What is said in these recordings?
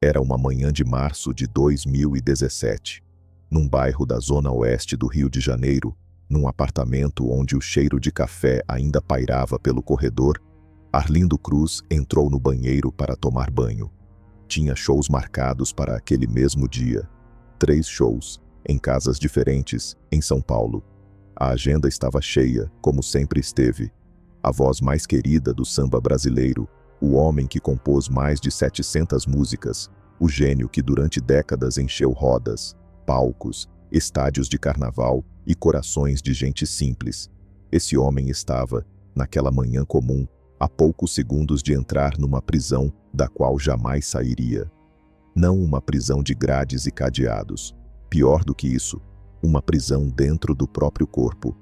Era uma manhã de março de 2017. Num bairro da zona oeste do Rio de Janeiro, num apartamento onde o cheiro de café ainda pairava pelo corredor, Arlindo Cruz entrou no banheiro para tomar banho. Tinha shows marcados para aquele mesmo dia. 3 shows, em casas diferentes, em São Paulo. A agenda estava cheia, como sempre esteve. A voz mais querida do samba brasileiro, o homem que compôs mais de 700 músicas, o gênio que durante décadas encheu rodas, palcos, estádios de carnaval e corações de gente simples. Esse homem estava, naquela manhã comum, a poucos segundos de entrar numa prisão da qual jamais sairia. Não uma prisão de grades e cadeados. Pior do que isso, uma prisão dentro do próprio corpo.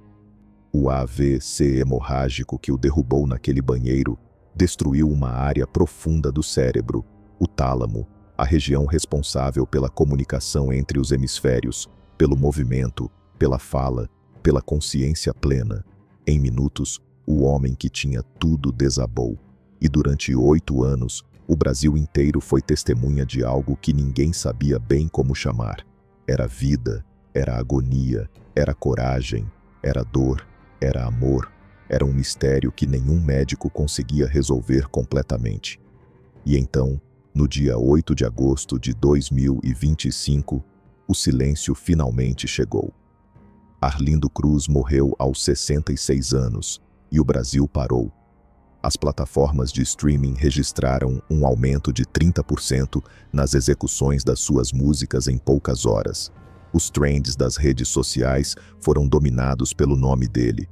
O AVC hemorrágico que o derrubou naquele banheiro destruiu uma área profunda do cérebro, o tálamo, a região responsável pela comunicação entre os hemisférios, pelo movimento, pela fala, pela consciência plena. Em minutos, o homem que tinha tudo desabou. E durante 8 anos, o Brasil inteiro foi testemunha de algo que ninguém sabia bem como chamar. Era vida, era agonia, era coragem, era dor, era amor. Era um mistério que nenhum médico conseguia resolver completamente. E então, no dia 8 de agosto de 2025, o silêncio finalmente chegou. Arlindo Cruz morreu aos 66 anos, e o Brasil parou. As plataformas de streaming registraram um aumento de 30% nas execuções das suas músicas em poucas horas. Os trends das redes sociais foram dominados pelo nome dele.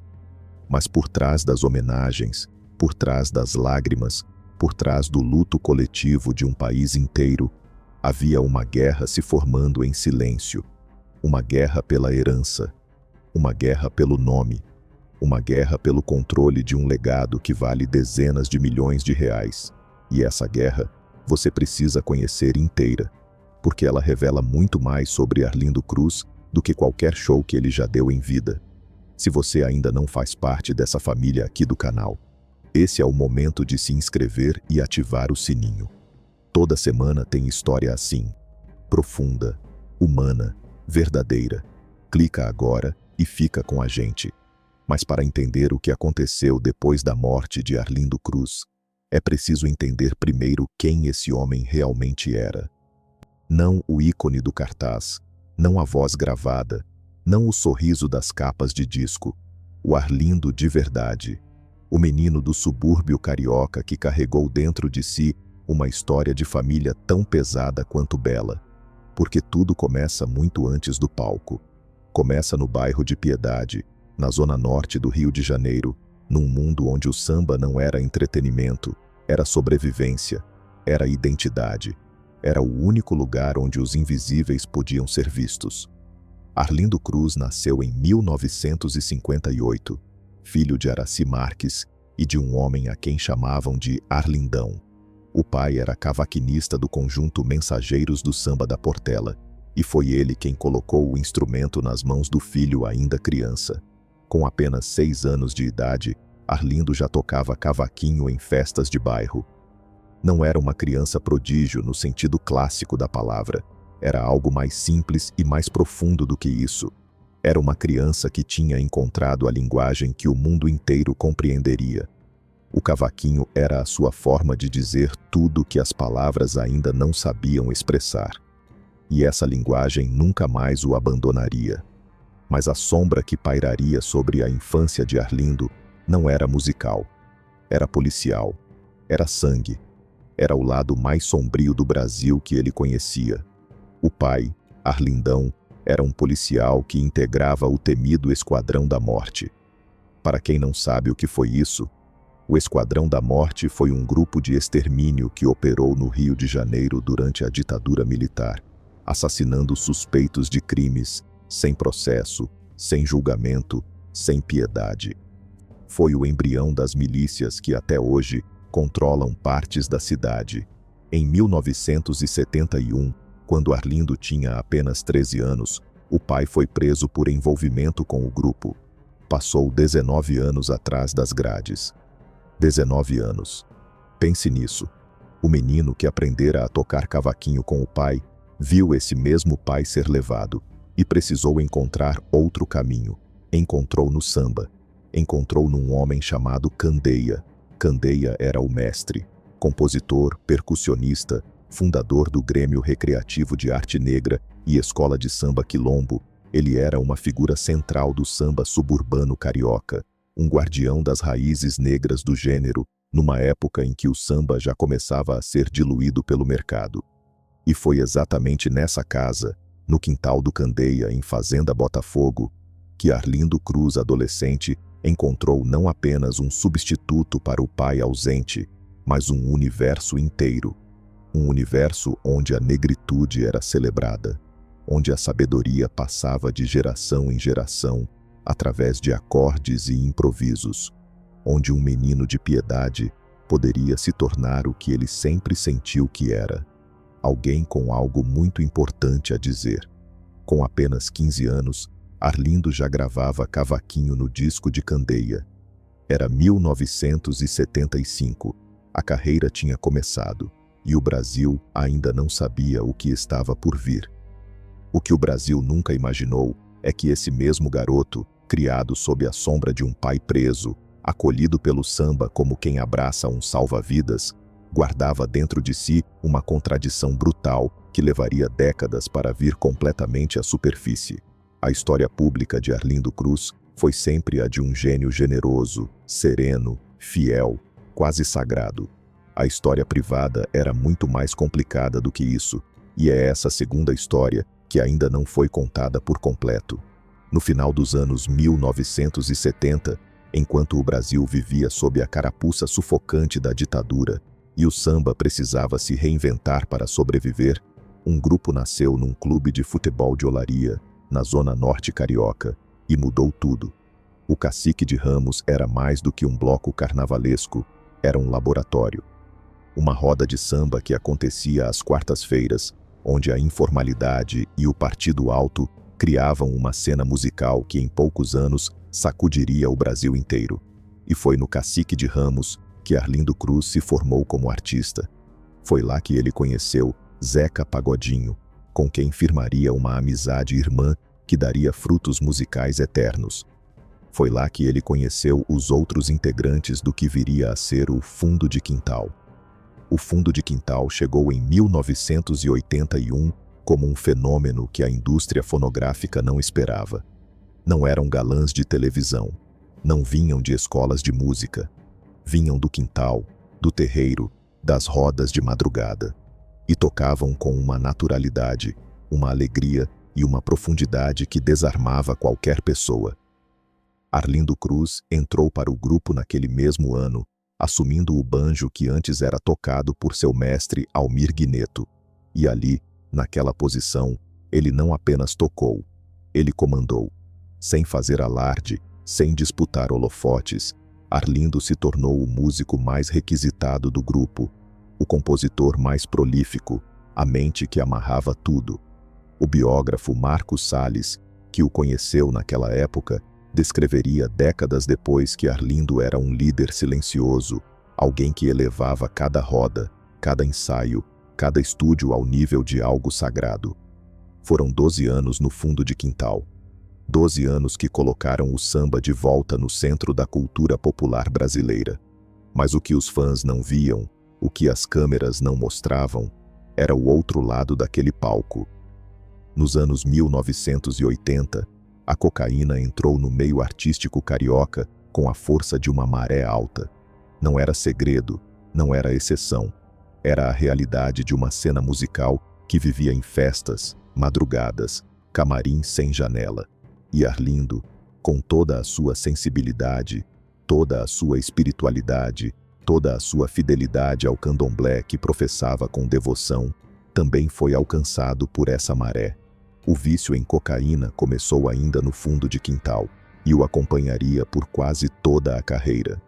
Mas por trás das homenagens, por trás das lágrimas, por trás do luto coletivo de um país inteiro, havia uma guerra se formando em silêncio. Uma guerra pela herança, uma guerra pelo nome, uma guerra pelo controle de um legado que vale dezenas de milhões de reais. E essa guerra você precisa conhecer inteira, porque ela revela muito mais sobre Arlindo Cruz do que qualquer show que ele já deu em vida. Se você ainda não faz parte dessa família aqui do canal, esse é o momento de se inscrever e ativar o sininho. Toda semana tem história assim, profunda, humana, verdadeira. Clica agora e fica com a gente. Mas para entender o que aconteceu depois da morte de Arlindo Cruz, é preciso entender primeiro quem esse homem realmente era. Não o ícone do cartaz, não a voz gravada, não o sorriso das capas de disco, o Arlindo de verdade, o menino do subúrbio carioca que carregou dentro de si uma história de família tão pesada quanto bela. Porque tudo começa muito antes do palco. Começa no bairro de Piedade, na zona norte do Rio de Janeiro, num mundo onde o samba não era entretenimento, era sobrevivência, era identidade, era o único lugar onde os invisíveis podiam ser vistos. Arlindo Cruz nasceu em 1958, filho de Araci Marques e de um homem a quem chamavam de Arlindão. O pai era cavaquinista do conjunto Mensageiros do Samba da Portela, e foi ele quem colocou o instrumento nas mãos do filho ainda criança. Com apenas 6 anos de idade, Arlindo já tocava cavaquinho em festas de bairro. Não era uma criança prodígio no sentido clássico da palavra. Era algo mais simples e mais profundo do que isso. Era uma criança que tinha encontrado a linguagem que o mundo inteiro compreenderia. O cavaquinho era a sua forma de dizer tudo que as palavras ainda não sabiam expressar. E essa linguagem nunca mais o abandonaria. Mas a sombra que pairaria sobre a infância de Arlindo não era musical. Era policial. Era sangue. Era o lado mais sombrio do Brasil que ele conhecia. O pai, Arlindão, era um policial que integrava o temido Esquadrão da Morte. Para quem não sabe o que foi isso, o Esquadrão da Morte foi um grupo de extermínio que operou no Rio de Janeiro durante a ditadura militar, assassinando suspeitos de crimes, sem processo, sem julgamento, sem piedade. Foi o embrião das milícias que até hoje controlam partes da cidade. Em 1971, quando Arlindo tinha apenas 13 anos, o pai foi preso por envolvimento com o grupo. Passou 19 anos atrás das grades. 19 anos. Pense nisso. O menino que aprendera a tocar cavaquinho com o pai, viu esse mesmo pai ser levado e precisou encontrar outro caminho. Encontrou no samba. Encontrou num homem chamado Candeia. Candeia era o mestre, compositor, percussionista, fundador do Grêmio Recreativo de Arte Negra e Escola de Samba Quilombo. Ele era uma figura central do samba suburbano carioca, um guardião das raízes negras do gênero, numa época em que o samba já começava a ser diluído pelo mercado. E foi exatamente nessa casa, no quintal do Candeia, em Fazenda Botafogo, que Arlindo Cruz, adolescente, encontrou não apenas um substituto para o pai ausente, mas um universo inteiro. Um universo onde a negritude era celebrada, onde a sabedoria passava de geração em geração, através de acordes e improvisos, onde um menino de piedade poderia se tornar o que ele sempre sentiu que era, alguém com algo muito importante a dizer. Com apenas 15 anos, Arlindo já gravava cavaquinho no disco de Candeia. Era 1975, a carreira tinha começado, e o Brasil ainda não sabia o que estava por vir. O que o Brasil nunca imaginou é que esse mesmo garoto, criado sob a sombra de um pai preso, acolhido pelo samba como quem abraça um salva-vidas, guardava dentro de si uma contradição brutal que levaria décadas para vir completamente à superfície. A história pública de Arlindo Cruz foi sempre a de um gênio generoso, sereno, fiel, quase sagrado. A história privada era muito mais complicada do que isso, e é essa segunda história que ainda não foi contada por completo. No final dos anos 1970, enquanto o Brasil vivia sob a carapuça sufocante da ditadura e o samba precisava se reinventar para sobreviver, um grupo nasceu num clube de futebol de Olaria, na zona norte carioca, e mudou tudo. O Cacique de Ramos era mais do que um bloco carnavalesco, era um laboratório. Uma roda de samba que acontecia às quartas-feiras, onde a informalidade e o partido alto criavam uma cena musical que em poucos anos sacudiria o Brasil inteiro. E foi no Cacique de Ramos que Arlindo Cruz se formou como artista. Foi lá que ele conheceu Zeca Pagodinho, com quem firmaria uma amizade irmã que daria frutos musicais eternos. Foi lá que ele conheceu os outros integrantes do que viria a ser o Fundo de Quintal. O Fundo de Quintal chegou em 1981 como um fenômeno que a indústria fonográfica não esperava. Não eram galãs de televisão, não vinham de escolas de música, vinham do quintal, do terreiro, das rodas de madrugada, e tocavam com uma naturalidade, uma alegria e uma profundidade que desarmava qualquer pessoa. Arlindo Cruz entrou para o grupo naquele mesmo ano, assumindo o banjo que antes era tocado por seu mestre Almir Guineto. E ali, naquela posição, ele não apenas tocou, ele comandou. Sem fazer alarde, sem disputar holofotes, Arlindo se tornou o músico mais requisitado do grupo, o compositor mais prolífico, a mente que amarrava tudo. O biógrafo Marcos Salles, que o conheceu naquela época, descreveria décadas depois que Arlindo era um líder silencioso, alguém que elevava cada roda, cada ensaio, cada estúdio ao nível de algo sagrado. Foram 12 anos no Fundo de Quintal. 12 anos que colocaram o samba de volta no centro da cultura popular brasileira. Mas o que os fãs não viam, o que as câmeras não mostravam, era o outro lado daquele palco. Nos anos 1980, a cocaína entrou no meio artístico carioca com a força de uma maré alta. Não era segredo, não era exceção. Era a realidade de uma cena musical que vivia em festas, madrugadas, camarim sem janela. E Arlindo, com toda a sua sensibilidade, toda a sua espiritualidade, toda a sua fidelidade ao candomblé que professava com devoção, também foi alcançado por essa maré. O vício em cocaína começou ainda no Fundo de Quintal e o acompanharia por quase toda a carreira.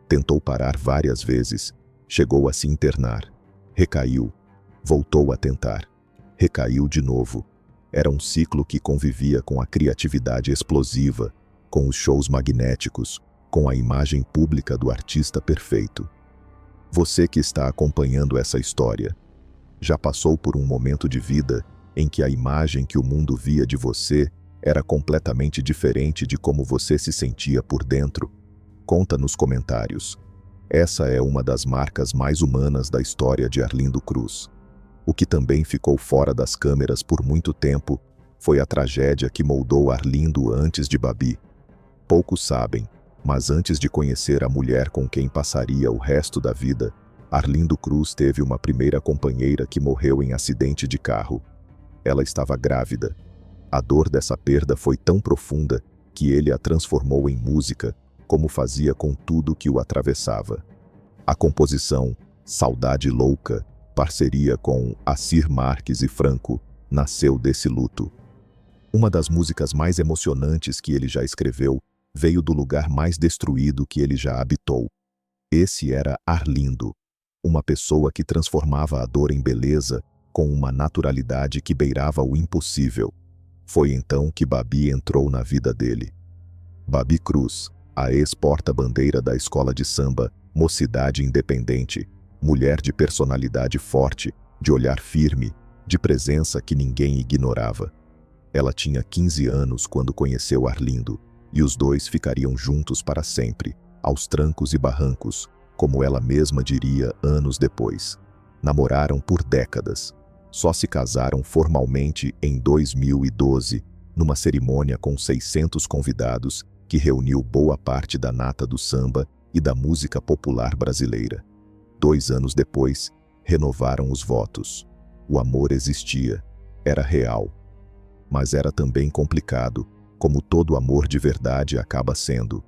Tentou parar várias vezes, chegou a se internar, recaiu, voltou a tentar, recaiu de novo. Era um ciclo que convivia com a criatividade explosiva, com os shows magnéticos, com a imagem pública do artista perfeito. Você que está acompanhando essa história, já passou por um momento de vida em que a imagem que o mundo via de você era completamente diferente de como você se sentia por dentro? Conta nos comentários. Essa é uma das marcas mais humanas da história de Arlindo Cruz. O que também ficou fora das câmeras por muito tempo foi a tragédia que moldou Arlindo antes de Babi. Poucos sabem, mas antes de conhecer a mulher com quem passaria o resto da vida, Arlindo Cruz teve uma primeira companheira que morreu em acidente de carro. Ela estava grávida. A dor dessa perda foi tão profunda que ele a transformou em música, como fazia com tudo que o atravessava. A composição Saudade Louca, parceria com Assir Marques e Franco, nasceu desse luto. Uma das músicas mais emocionantes que ele já escreveu veio do lugar mais destruído que ele já habitou. Esse era Arlindo, uma pessoa que transformava a dor em beleza com uma naturalidade que beirava o impossível. Foi então que Babi entrou na vida dele. Babi Cruz, a ex-porta-bandeira da escola de samba Mocidade Independente, mulher de personalidade forte, de olhar firme, de presença que ninguém ignorava. Ela tinha 15 anos quando conheceu Arlindo, e os dois ficariam juntos para sempre, aos trancos e barrancos, como ela mesma diria anos depois. Namoraram por décadas. Só se casaram formalmente em 2012, numa cerimônia com 600 convidados que reuniu boa parte da nata do samba e da música popular brasileira. 2 anos depois, renovaram os votos. O amor existia, era real. Mas era também complicado, como todo amor de verdade acaba sendo.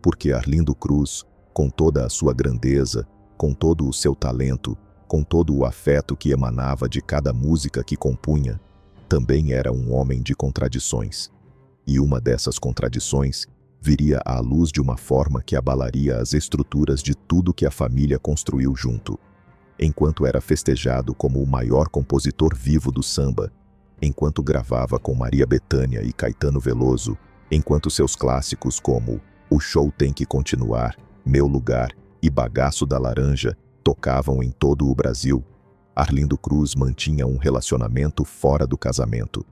Porque Arlindo Cruz, com toda a sua grandeza, com todo o seu talento, com todo o afeto que emanava de cada música que compunha, também era um homem de contradições. E uma dessas contradições viria à luz de uma forma que abalaria as estruturas de tudo que a família construiu junto. Enquanto era festejado como o maior compositor vivo do samba, enquanto gravava com Maria Bethânia e Caetano Veloso, enquanto seus clássicos como O Show Tem Que Continuar, Meu Lugar e Bagaço da Laranja tocavam em todo o Brasil, Arlindo Cruz mantinha um relacionamento fora do casamento.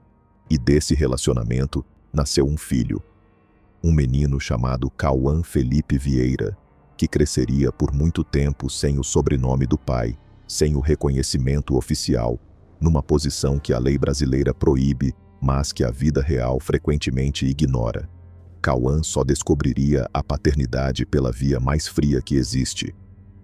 E desse relacionamento nasceu um filho, um menino chamado Cauã Felipe Vieira, que cresceria por muito tempo sem o sobrenome do pai, sem o reconhecimento oficial, numa posição que a lei brasileira proíbe, mas que a vida real frequentemente ignora. Cauã só descobriria a paternidade pela via mais fria que existe: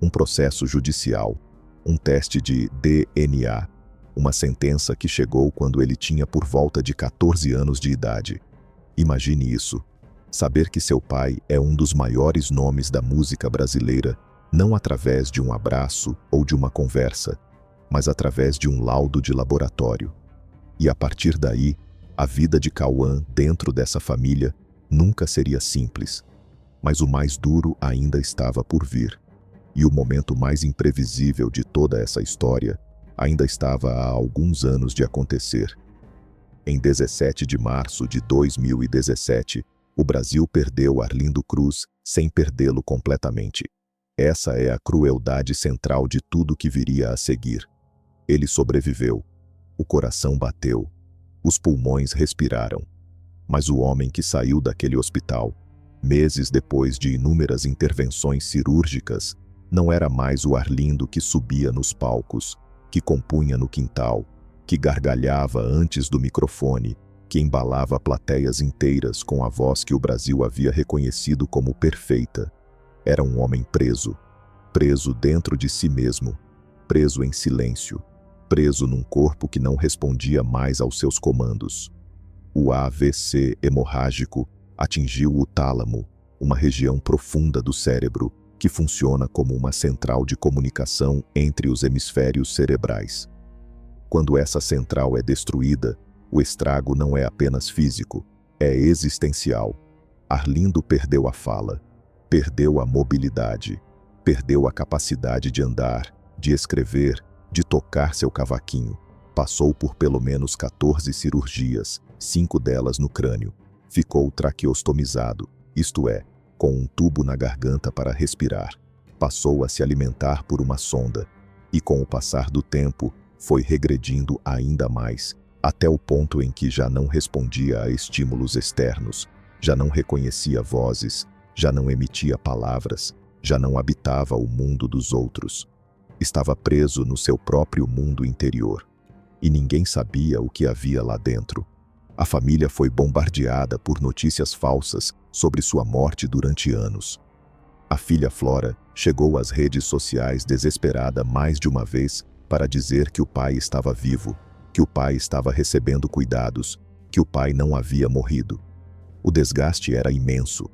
um processo judicial, um teste de DNA, uma sentença que chegou quando ele tinha por volta de 14 anos de idade. Imagine isso: saber que seu pai é um dos maiores nomes da música brasileira, não através de um abraço ou de uma conversa, mas através de um laudo de laboratório. E a partir daí, a vida de Cauã dentro dessa família nunca seria simples. Mas o mais duro ainda estava por vir. E o momento mais imprevisível de toda essa história ainda estava há alguns anos de acontecer. Em 17 de março de 2017, o Brasil perdeu Arlindo Cruz sem perdê-lo completamente. Essa é a crueldade central de tudo que viria a seguir. Ele sobreviveu. O coração bateu. Os pulmões respiraram. Mas o homem que saiu daquele hospital, meses depois de inúmeras intervenções cirúrgicas, não era mais o Arlindo que subia nos palcos, que compunha no quintal, que gargalhava antes do microfone, que embalava plateias inteiras com a voz que o Brasil havia reconhecido como perfeita. Era um homem preso, preso dentro de si mesmo, preso em silêncio, preso num corpo que não respondia mais aos seus comandos. O AVC hemorrágico atingiu o tálamo, uma região profunda do cérebro que funciona como uma central de comunicação entre os hemisférios cerebrais. Quando essa central é destruída, o estrago não é apenas físico, é existencial. Arlindo perdeu a fala, perdeu a mobilidade, perdeu a capacidade de andar, de escrever, de tocar seu cavaquinho. Passou por pelo menos 14 cirurgias, 5 delas no crânio. Ficou traqueostomizado, isto é, com um tubo na garganta para respirar. passou a se alimentar por uma sonda e, com o passar do tempo, foi regredindo ainda mais, até o ponto em que já não respondia a estímulos externos, já não reconhecia vozes, já não emitia palavras, já não habitava o mundo dos outros. Estava preso no seu próprio mundo interior. E ninguém sabia o que havia lá dentro. A família foi bombardeada por notícias falsas sobre sua morte durante anos. A filha Flora chegou às redes sociais desesperada mais de uma vez para dizer que o pai estava vivo, que o pai estava recebendo cuidados, que o pai não havia morrido. O desgaste era imenso.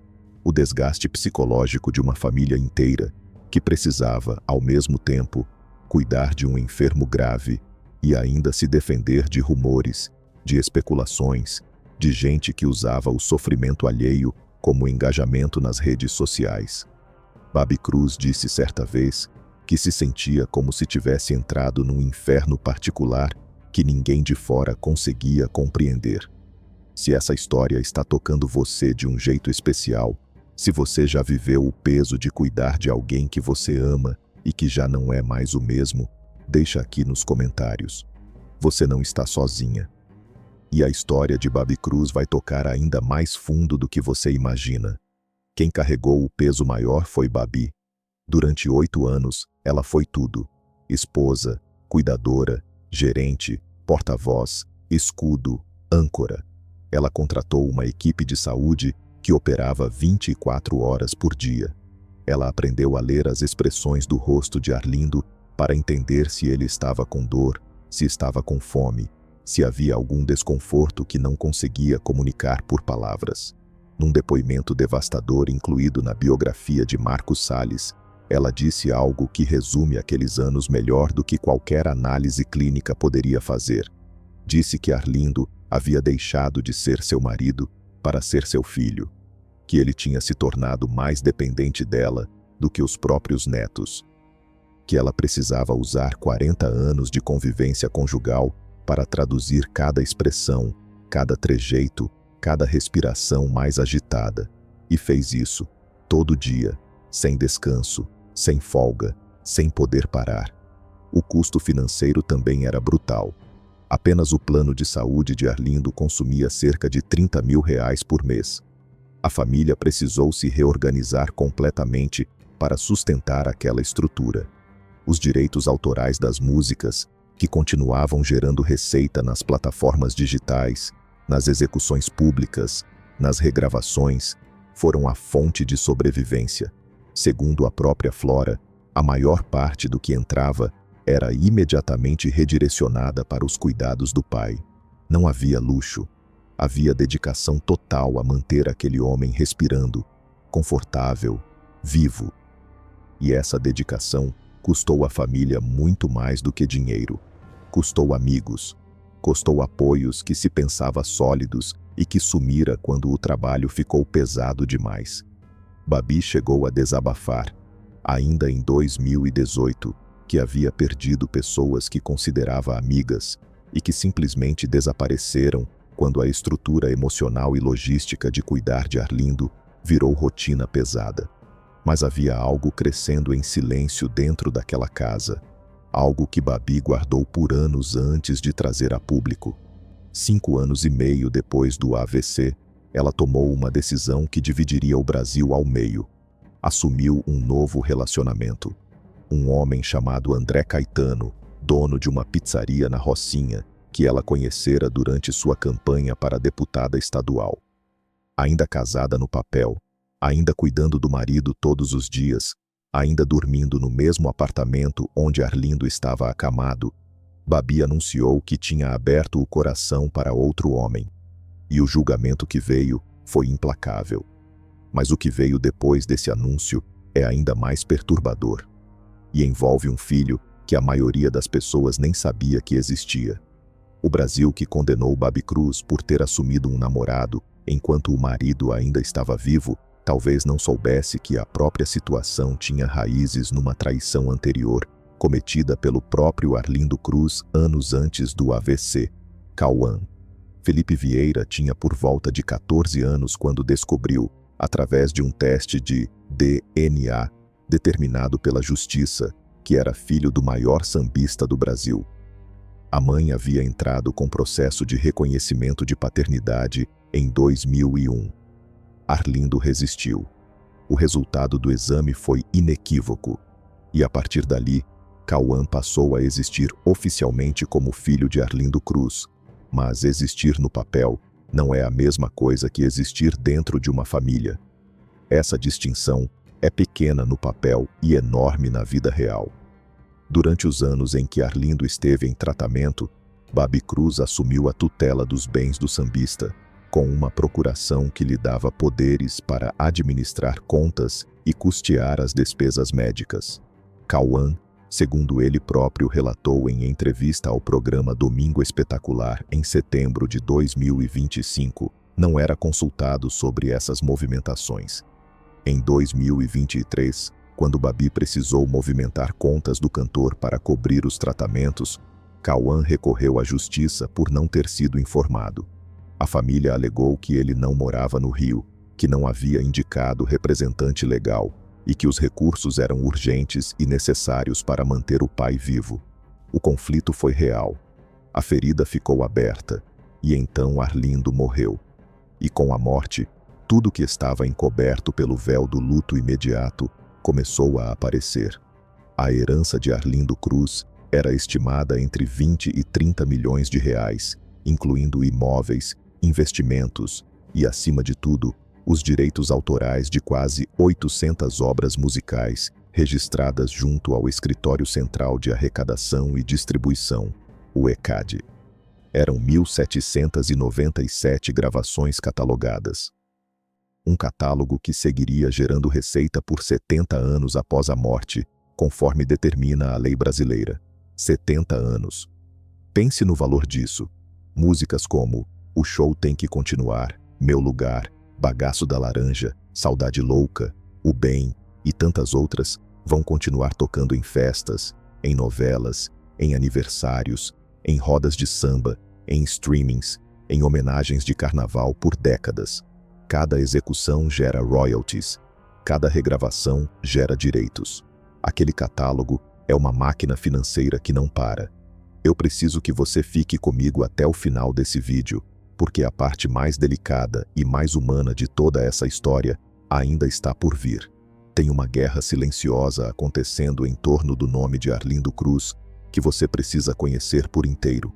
O desgaste psicológico de uma família inteira que precisava, ao mesmo tempo, cuidar de um enfermo grave e ainda se defender de rumores, de especulações, de gente que usava o sofrimento alheio como engajamento nas redes sociais. Babi Cruz disse certa vez que se sentia como se tivesse entrado num inferno particular que ninguém de fora conseguia compreender. Se essa história está tocando você de um jeito especial, se você já viveu o peso de cuidar de alguém que você ama e que já não é mais o mesmo, deixa aqui nos comentários. Você não está sozinha. E a história de Babi Cruz vai tocar ainda mais fundo do que você imagina. Quem carregou o peso maior foi Babi. Durante 8 anos, ela foi tudo: esposa, cuidadora, gerente, porta-voz, escudo, âncora. Ela contratou uma equipe de saúde que operava 24 horas por dia. Ela aprendeu a ler as expressões do rosto de Arlindo para entender se ele estava com dor, se estava com fome, se havia algum desconforto que não conseguia comunicar por palavras. Num depoimento devastador incluído na biografia de Marcos Salles, ela disse algo que resume aqueles anos melhor do que qualquer análise clínica poderia fazer. Disse que Arlindo havia deixado de ser seu marido para ser seu filho, que ele tinha se tornado mais dependente dela do que os próprios netos, que ela precisava usar 40 anos de convivência conjugal para traduzir cada expressão, cada trejeito, cada respiração mais agitada, e fez isso todo dia, sem descanso, sem folga, sem poder parar. O custo financeiro também era brutal. Apenas o plano de saúde de Arlindo consumia cerca de R$30 mil por mês. A família precisou se reorganizar completamente para sustentar aquela estrutura. Os direitos autorais das músicas, que continuavam gerando receita nas plataformas digitais, nas execuções públicas, nas regravações, foram a fonte de sobrevivência. Segundo a própria Flora, a maior parte do que entrava era imediatamente redirecionada para os cuidados do pai. Não havia luxo. Havia dedicação total a manter aquele homem respirando, confortável, vivo. E essa dedicação custou à família muito mais do que dinheiro. Custou amigos, custou apoios que se pensava sólidos e que sumira quando o trabalho ficou pesado demais. Babi chegou a desabafar, ainda em 2018, que havia perdido pessoas que considerava amigas e que simplesmente desapareceram quando a estrutura emocional e logística de cuidar de Arlindo virou rotina pesada. Mas havia algo crescendo em silêncio dentro daquela casa, algo que Babi guardou por anos antes de trazer a público. 5 anos e meio depois do AVC, ela tomou uma decisão que dividiria o Brasil ao meio. Assumiu um novo relacionamento. Um homem chamado André Caetano, dono de uma pizzaria na Rocinha, que ela conhecera durante sua campanha para deputada estadual. Ainda casada no papel, ainda cuidando do marido todos os dias, ainda dormindo no mesmo apartamento onde Arlindo estava acamado, Babi anunciou que tinha aberto o coração para outro homem. E o julgamento que veio foi implacável. Mas o que veio depois desse anúncio é ainda mais perturbador. E envolve um filho que a maioria das pessoas nem sabia que existia. O Brasil que condenou Babi Cruz por ter assumido um namorado enquanto o marido ainda estava vivo, talvez não soubesse que a própria situação tinha raízes numa traição anterior, cometida pelo próprio Arlindo Cruz anos antes do AVC. Cauã. Felipe Vieira tinha por volta de 14 anos quando descobriu, através de um teste de DNA, determinado pela justiça, que era filho do maior sambista do Brasil. A mãe havia entrado com processo de reconhecimento de paternidade em 2001. Arlindo resistiu. O resultado do exame foi inequívoco, e a partir dali, Cauã passou a existir oficialmente como filho de Arlindo Cruz, mas existir no papel não é a mesma coisa que existir dentro de uma família. Essa distinção é pequena no papel e enorme na vida real. Durante os anos em que Arlindo esteve em tratamento, Babi Cruz assumiu a tutela dos bens do sambista, com uma procuração que lhe dava poderes para administrar contas e custear as despesas médicas. Cauã, segundo ele próprio relatou em entrevista ao programa Domingo Espetacular em setembro de 2025, não era consultado sobre essas movimentações. Em 2023, quando Babi precisou movimentar contas do cantor para cobrir os tratamentos, Cauã recorreu à justiça por não ter sido informado. A família alegou que ele não morava no Rio, que não havia indicado representante legal e que os recursos eram urgentes e necessários para manter o pai vivo. O conflito foi real. A ferida ficou aberta e então Arlindo morreu. E com a morte, tudo que estava encoberto pelo véu do luto imediato começou a aparecer. A herança de Arlindo Cruz era estimada entre 20 e 30 milhões de reais, incluindo imóveis, investimentos e, acima de tudo, os direitos autorais de quase 800 obras musicais registradas junto ao Escritório Central de Arrecadação e Distribuição, o ECAD. Eram 1.797 gravações catalogadas. Um catálogo que seguiria gerando receita por 70 anos após a morte, conforme determina a lei brasileira. 70 anos. Pense no valor disso. Músicas como O Show Tem Que Continuar, Meu Lugar, Bagaço da Laranja, Saudade Louca, O Bem e tantas outras vão continuar tocando em festas, em novelas, em aniversários, em rodas de samba, em streamings, em homenagens de carnaval por décadas. Cada execução gera royalties, cada regravação gera direitos. Aquele catálogo é uma máquina financeira que não para. Eu preciso que você fique comigo até o final desse vídeo, porque a parte mais delicada e mais humana de toda essa história ainda está por vir. Tem uma guerra silenciosa acontecendo em torno do nome de Arlindo Cruz que você precisa conhecer por inteiro.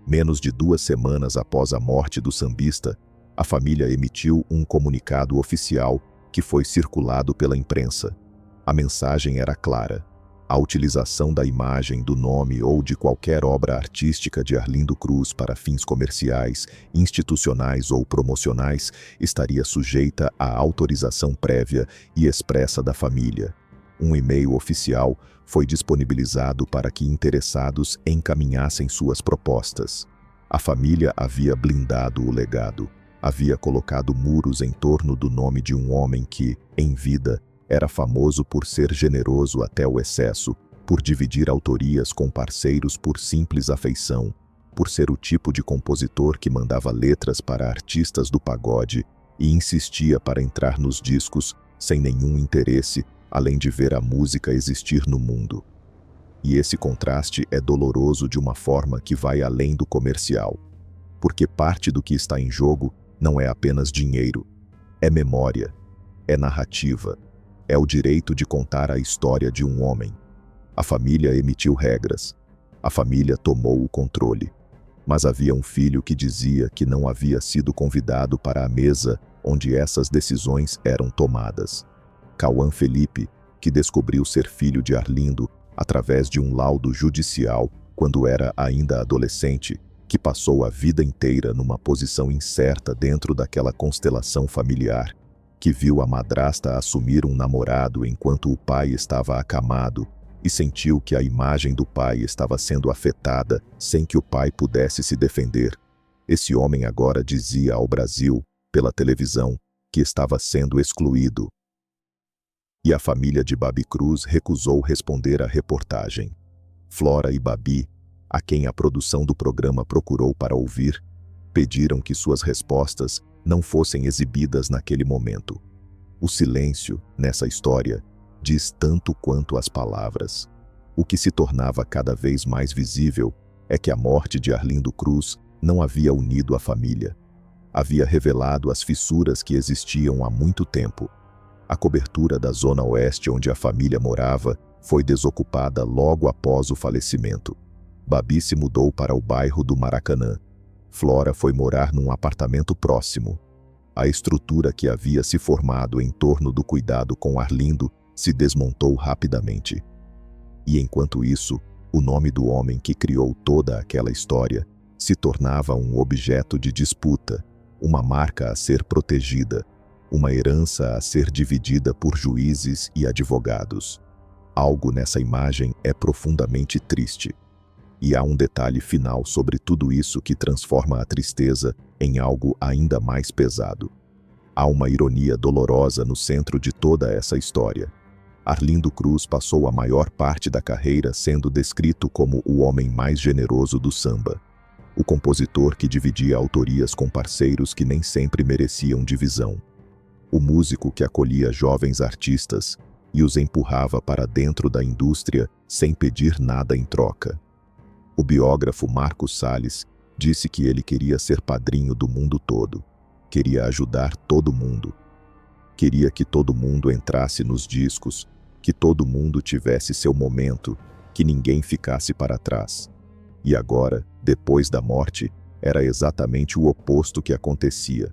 Menos de 2 semanas após a morte do sambista, a família emitiu um comunicado oficial que foi circulado pela imprensa. A mensagem era clara. A utilização da imagem, do nome ou de qualquer obra artística de Arlindo Cruz para fins comerciais, institucionais ou promocionais estaria sujeita à autorização prévia e expressa da família. Um e-mail oficial foi disponibilizado para que interessados encaminhassem suas propostas. A família havia blindado o legado, havia colocado muros em torno do nome de um homem que, em vida, era famoso por ser generoso até o excesso, por dividir autorias com parceiros por simples afeição, por ser o tipo de compositor que mandava letras para artistas do pagode e insistia para entrar nos discos sem nenhum interesse, além de ver a música existir no mundo. E esse contraste é doloroso de uma forma que vai além do comercial, porque parte do que está em jogo não é apenas dinheiro, é memória, é narrativa, é o direito de contar a história de um homem. A família emitiu regras. A família tomou o controle. Mas havia um filho que dizia que não havia sido convidado para a mesa onde essas decisões eram tomadas. Cauã Felipe, que descobriu ser filho de Arlindo através de um laudo judicial quando era ainda adolescente, que passou a vida inteira numa posição incerta dentro daquela constelação familiar, que viu a madrasta assumir um namorado enquanto o pai estava acamado e sentiu que a imagem do pai estava sendo afetada sem que o pai pudesse se defender. Esse homem agora dizia ao Brasil, pela televisão, que estava sendo excluído. E a família de Babi Cruz recusou responder à reportagem. Flora e Babi, a quem a produção do programa procurou para ouvir, pediram que suas respostas não fossem exibidas naquele momento. O silêncio, nessa história, diz tanto quanto as palavras. O que se tornava cada vez mais visível é que a morte de Arlindo Cruz não havia unido a família. Havia revelado as fissuras que existiam há muito tempo. A cobertura da zona oeste onde a família morava foi desocupada logo após o falecimento. Babi se mudou para o bairro do Maracanã. Flora foi morar num apartamento próximo. A estrutura que havia se formado em torno do cuidado com Arlindo se desmontou rapidamente. E enquanto isso, o nome do homem que criou toda aquela história se tornava um objeto de disputa, uma marca a ser protegida, uma herança a ser dividida por juízes e advogados. Algo nessa imagem é profundamente triste. E há um detalhe final sobre tudo isso que transforma a tristeza em algo ainda mais pesado. Há uma ironia dolorosa no centro de toda essa história. Arlindo Cruz passou a maior parte da carreira sendo descrito como o homem mais generoso do samba. O compositor que dividia autorias com parceiros que nem sempre mereciam divisão. O músico que acolhia jovens artistas e os empurrava para dentro da indústria sem pedir nada em troca. O biógrafo Marcos Salles disse que ele queria ser padrinho do mundo todo. Queria ajudar todo mundo. Queria que todo mundo entrasse nos discos, que todo mundo tivesse seu momento, que ninguém ficasse para trás. E agora, depois da morte, era exatamente o oposto que acontecia.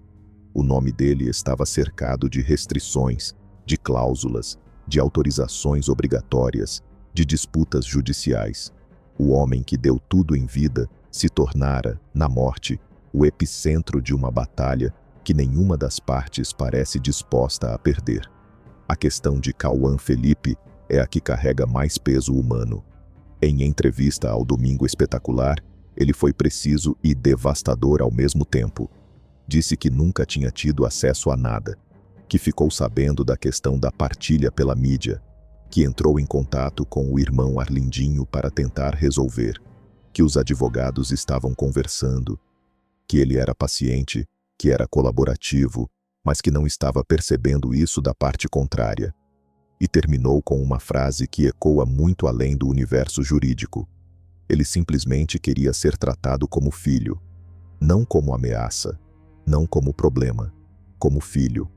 O nome dele estava cercado de restrições, de cláusulas, de autorizações obrigatórias, de disputas judiciais. O homem que deu tudo em vida se tornara, na morte, o epicentro de uma batalha que nenhuma das partes parece disposta a perder. A questão de Cauã Felipe é a que carrega mais peso humano. Em entrevista ao Domingo Espetacular, ele foi preciso e devastador ao mesmo tempo. Disse que nunca tinha tido acesso a nada, que ficou sabendo da questão da partilha pela mídia, que entrou em contato com o irmão Arlindinho para tentar resolver, que os advogados estavam conversando, que ele era paciente, que era colaborativo, mas que não estava percebendo isso da parte contrária. E terminou com uma frase que ecoa muito além do universo jurídico. Ele simplesmente queria ser tratado como filho, não como ameaça, não como problema, como filho.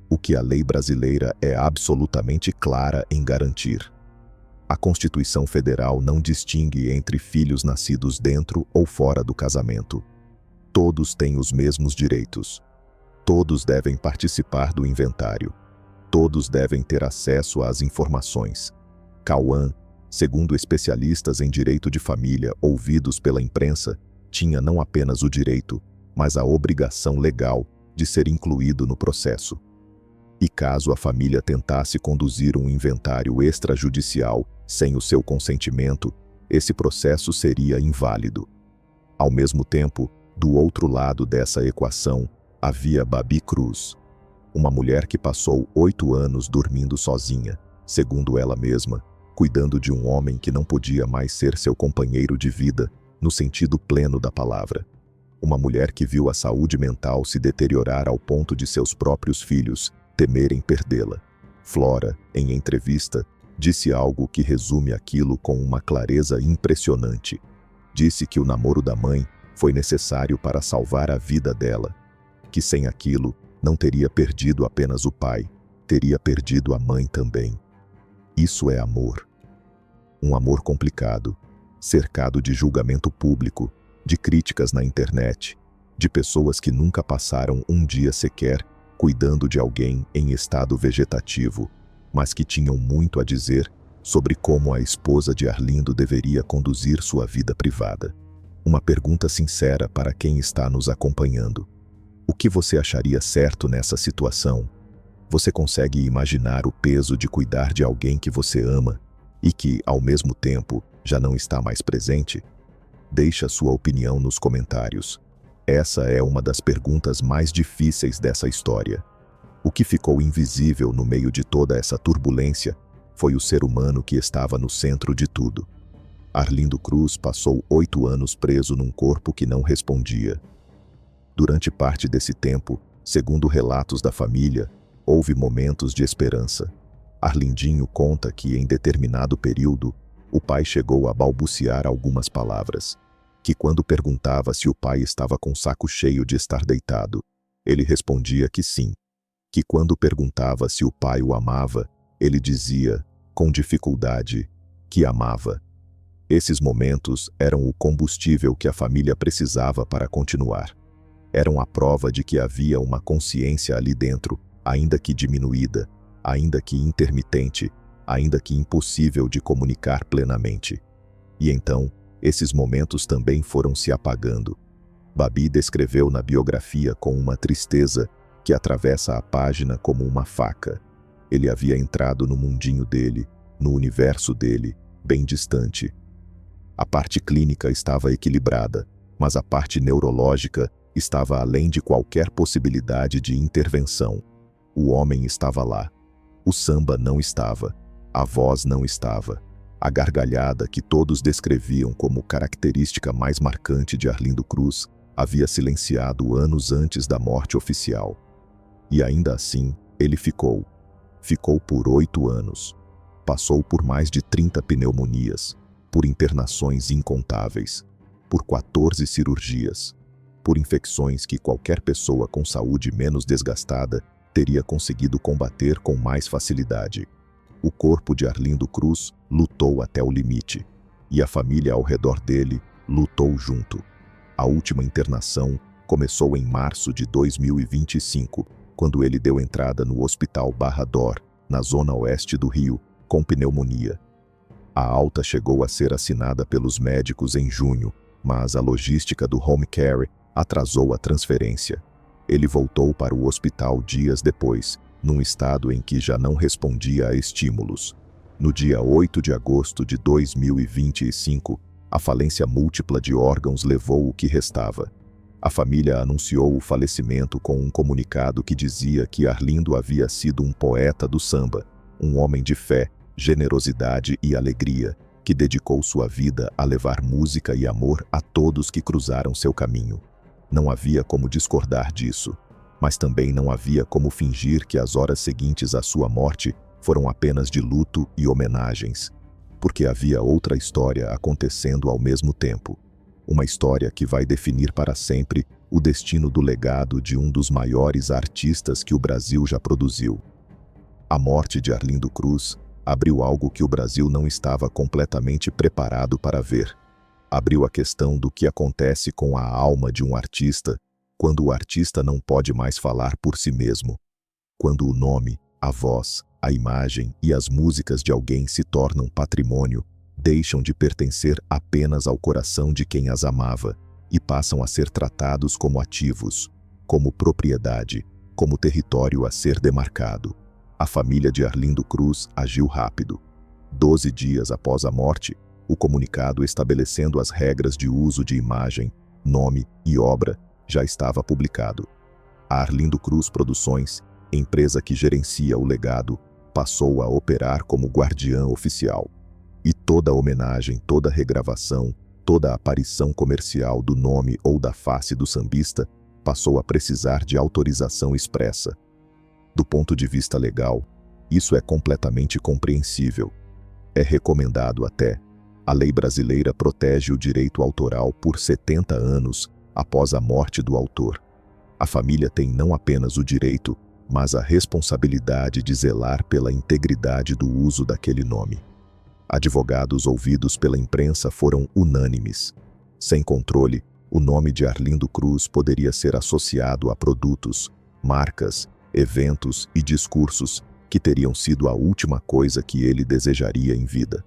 O que a lei brasileira é absolutamente clara em garantir. A Constituição Federal não distingue entre filhos nascidos dentro ou fora do casamento. Todos têm os mesmos direitos. Todos devem participar do inventário. Todos devem ter acesso às informações. Cauã, segundo especialistas em direito de família ouvidos pela imprensa, tinha não apenas o direito, mas a obrigação legal de ser incluído no processo. E caso a família tentasse conduzir um inventário extrajudicial sem o seu consentimento, esse processo seria inválido. Ao mesmo tempo, do outro lado dessa equação, havia Babi Cruz, uma mulher que passou 8 anos dormindo sozinha, segundo ela mesma, cuidando de um homem que não podia mais ser seu companheiro de vida, no sentido pleno da palavra. Uma mulher que viu a saúde mental se deteriorar ao ponto de seus próprios filhos temerem perdê-la. Flora, em entrevista, disse algo que resume aquilo com uma clareza impressionante. Disse que o namoro da mãe foi necessário para salvar a vida dela, que sem aquilo não teria perdido apenas o pai, teria perdido a mãe também. Isso é amor. Um amor complicado, cercado de julgamento público, de críticas na internet, de pessoas que nunca passaram um dia sequer cuidando de alguém em estado vegetativo, mas que tinham muito a dizer sobre como a esposa de Arlindo deveria conduzir sua vida privada. Uma pergunta sincera para quem está nos acompanhando. O que você acharia certo nessa situação? Você consegue imaginar o peso de cuidar de alguém que você ama e que, ao mesmo tempo, já não está mais presente? Deixe a sua opinião nos comentários. Essa é uma das perguntas mais difíceis dessa história. O que ficou invisível no meio de toda essa turbulência foi o ser humano que estava no centro de tudo. Arlindo Cruz passou 8 anos preso num corpo que não respondia. Durante parte desse tempo, segundo relatos da família, houve momentos de esperança. Arlindinho conta que, em determinado período, o pai chegou a balbuciar algumas palavras, que quando perguntava se o pai estava com saco cheio de estar deitado, ele respondia que sim, que quando perguntava se o pai o amava, ele dizia, com dificuldade, que amava. Esses momentos eram o combustível que a família precisava para continuar. Eram a prova de que havia uma consciência ali dentro, ainda que diminuída, ainda que intermitente, ainda que impossível de comunicar plenamente. E então, esses momentos também foram se apagando. Babi descreveu na biografia com uma tristeza que atravessa a página como uma faca. Ele havia entrado no mundinho dele, no universo dele, bem distante. A parte clínica estava equilibrada, mas a parte neurológica estava além de qualquer possibilidade de intervenção. O homem estava lá. O samba não estava. A voz não estava. A gargalhada que todos descreviam como característica mais marcante de Arlindo Cruz havia silenciado anos antes da morte oficial. E ainda assim, ele ficou. Ficou por 8 anos. Passou por mais de 30 pneumonias, por internações incontáveis, por 14 cirurgias, por infecções que qualquer pessoa com saúde menos desgastada teria conseguido combater com mais facilidade. O corpo de Arlindo Cruz lutou até o limite, e a família ao redor dele lutou junto. A última internação começou em março de 2025, quando ele deu entrada no Hospital Barra d'Or, na zona oeste do Rio, com pneumonia. A alta chegou a ser assinada pelos médicos em junho, mas a logística do home care atrasou a transferência. Ele voltou para o hospital dias depois, num estado em que já não respondia a estímulos. No dia 8 de agosto de 2025, a falência múltipla de órgãos levou o que restava. A família anunciou o falecimento com um comunicado que dizia que Arlindo havia sido um poeta do samba, um homem de fé, generosidade e alegria, que dedicou sua vida a levar música e amor a todos que cruzaram seu caminho. Não havia como discordar disso, mas também não havia como fingir que as horas seguintes à sua morte foram apenas de luto e homenagens, porque havia outra história acontecendo ao mesmo tempo. Uma história que vai definir para sempre o destino do legado de um dos maiores artistas que o Brasil já produziu. A morte de Arlindo Cruz abriu algo que o Brasil não estava completamente preparado para ver. Abriu a questão do que acontece com a alma de um artista quando o artista não pode mais falar por si mesmo. Quando o nome, a voz, a imagem e as músicas de alguém se tornam patrimônio, deixam de pertencer apenas ao coração de quem as amava e passam a ser tratados como ativos, como propriedade, como território a ser demarcado. A família de Arlindo Cruz agiu rápido. 12 dias após a morte, o comunicado estabelecendo as regras de uso de imagem, nome e obra já estava publicado. A Arlindo Cruz Produções, empresa que gerencia o legado, passou a operar como guardiã oficial. E toda homenagem, toda regravação, toda aparição comercial do nome ou da face do sambista passou a precisar de autorização expressa. Do ponto de vista legal, isso é completamente compreensível. É recomendado até. A lei brasileira protege o direito autoral por 70 anos após a morte do autor. A família tem não apenas o direito, mas a responsabilidade de zelar pela integridade do uso daquele nome. Advogados ouvidos pela imprensa foram unânimes. Sem controle, o nome de Arlindo Cruz poderia ser associado a produtos, marcas, eventos e discursos que teriam sido a última coisa que ele desejaria em vida.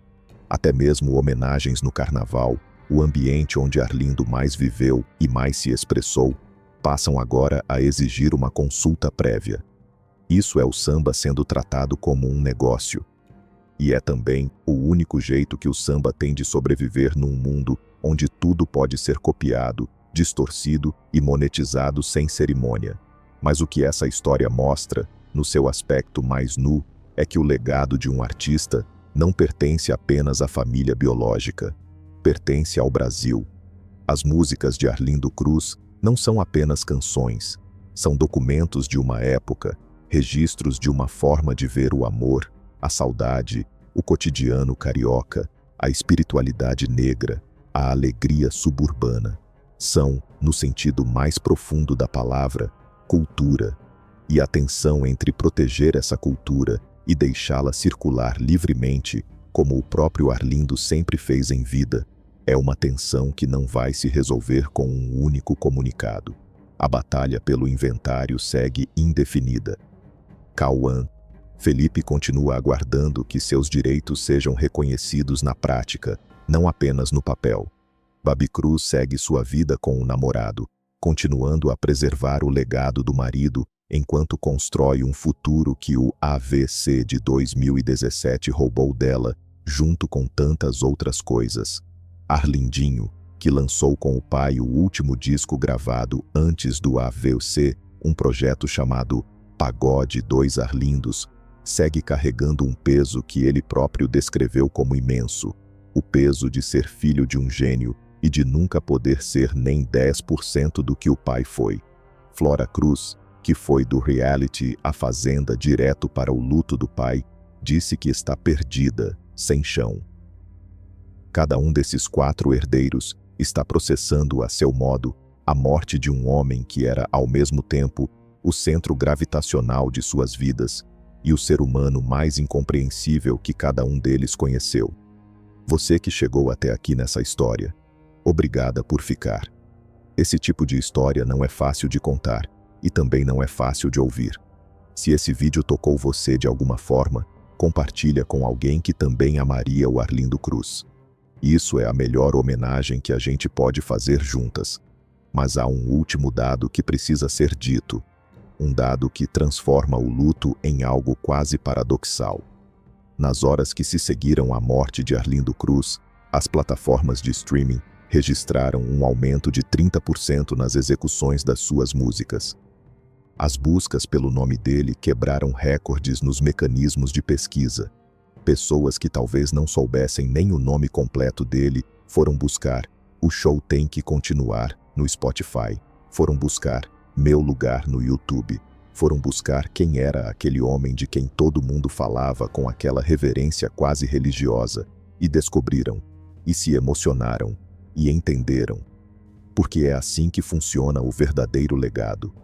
Até mesmo homenagens no carnaval, o ambiente onde Arlindo mais viveu e mais se expressou, passam agora a exigir uma consulta prévia. Isso é o samba sendo tratado como um negócio. E é também o único jeito que o samba tem de sobreviver num mundo onde tudo pode ser copiado, distorcido e monetizado sem cerimônia. Mas o que essa história mostra, no seu aspecto mais nu, é que o legado de um artista não pertence apenas à família biológica, pertence ao Brasil. As músicas de Arlindo Cruz não são apenas canções, são documentos de uma época, registros de uma forma de ver o amor, a saudade, o cotidiano carioca, a espiritualidade negra, a alegria suburbana. São, no sentido mais profundo da palavra, cultura, e a tensão entre proteger essa cultura e deixá-la circular livremente, como o próprio Arlindo sempre fez em vida, é uma tensão que não vai se resolver com um único comunicado. A batalha pelo inventário segue indefinida. Cauã. Felipe continua aguardando que seus direitos sejam reconhecidos na prática, não apenas no papel. Babi Cruz segue sua vida com o namorado, continuando a preservar o legado do marido enquanto constrói um futuro que o AVC de 2017 roubou dela, junto com tantas outras coisas. Arlindinho, que lançou com o pai o último disco gravado antes do AVC, um projeto chamado Pagode 2 Arlindos, segue carregando um peso que ele próprio descreveu como imenso, o peso de ser filho de um gênio e de nunca poder ser nem 10% do que o pai foi. Flora Cruz, que foi do reality A Fazenda direto para o luto do pai, disse que está perdida, sem chão. Cada um desses 4 herdeiros está processando a seu modo a morte de um homem que era, ao mesmo tempo, o centro gravitacional de suas vidas e o ser humano mais incompreensível que cada um deles conheceu. Você que chegou até aqui nessa história, obrigada por ficar. Esse tipo de história não é fácil de contar e também não é fácil de ouvir. Se esse vídeo tocou você de alguma forma, compartilha com alguém que também amaria o Arlindo Cruz. Isso é a melhor homenagem que a gente pode fazer juntas. Mas há um último dado que precisa ser dito. Um dado que transforma o luto em algo quase paradoxal. Nas horas que se seguiram à morte de Arlindo Cruz, as plataformas de streaming registraram um aumento de 30% nas execuções das suas músicas. As buscas pelo nome dele quebraram recordes nos mecanismos de pesquisa. Pessoas que talvez não soubessem nem o nome completo dele foram buscar O Show Tem Que Continuar no Spotify, foram buscar Meu Lugar no YouTube, foram buscar quem era aquele homem de quem todo mundo falava com aquela reverência quase religiosa e descobriram, e se emocionaram, e entenderam. Porque é assim que funciona o verdadeiro legado.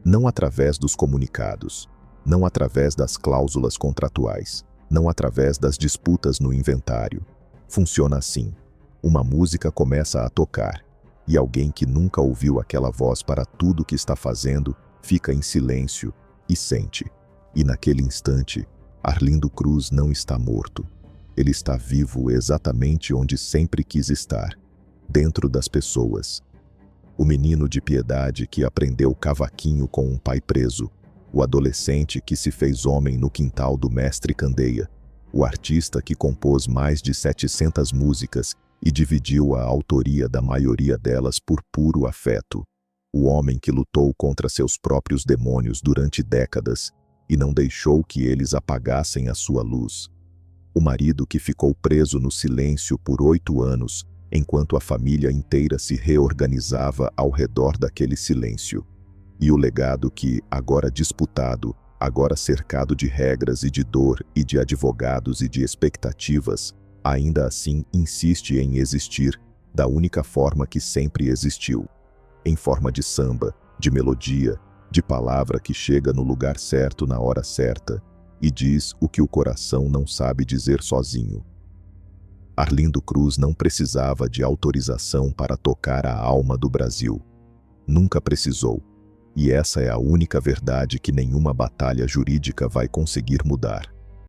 Não através dos comunicados, não através das cláusulas contratuais, não através das disputas no inventário. Funciona assim. Uma música começa a tocar, e alguém que nunca ouviu aquela voz para tudo que está fazendo, fica em silêncio e sente. E naquele instante, Arlindo Cruz não está morto. Ele está vivo exatamente onde sempre quis estar, dentro das pessoas. O menino de piedade que aprendeu cavaquinho com um pai preso, o adolescente que se fez homem no quintal do mestre Candeia, o artista que compôs mais de 700 músicas e dividiu a autoria da maioria delas por puro afeto, o homem que lutou contra seus próprios demônios durante décadas e não deixou que eles apagassem a sua luz, o marido que ficou preso no silêncio por 8 anos, enquanto a família inteira se reorganizava ao redor daquele silêncio. E o legado que, agora disputado, agora cercado de regras e de dor e de advogados e de expectativas, ainda assim insiste em existir da única forma que sempre existiu. Em forma de samba, de melodia, de palavra que chega no lugar certo na hora certa e diz o que o coração não sabe dizer sozinho. Arlindo Cruz não precisava de autorização para tocar a alma do Brasil. Nunca precisou. E essa é a única verdade que nenhuma batalha jurídica vai conseguir mudar.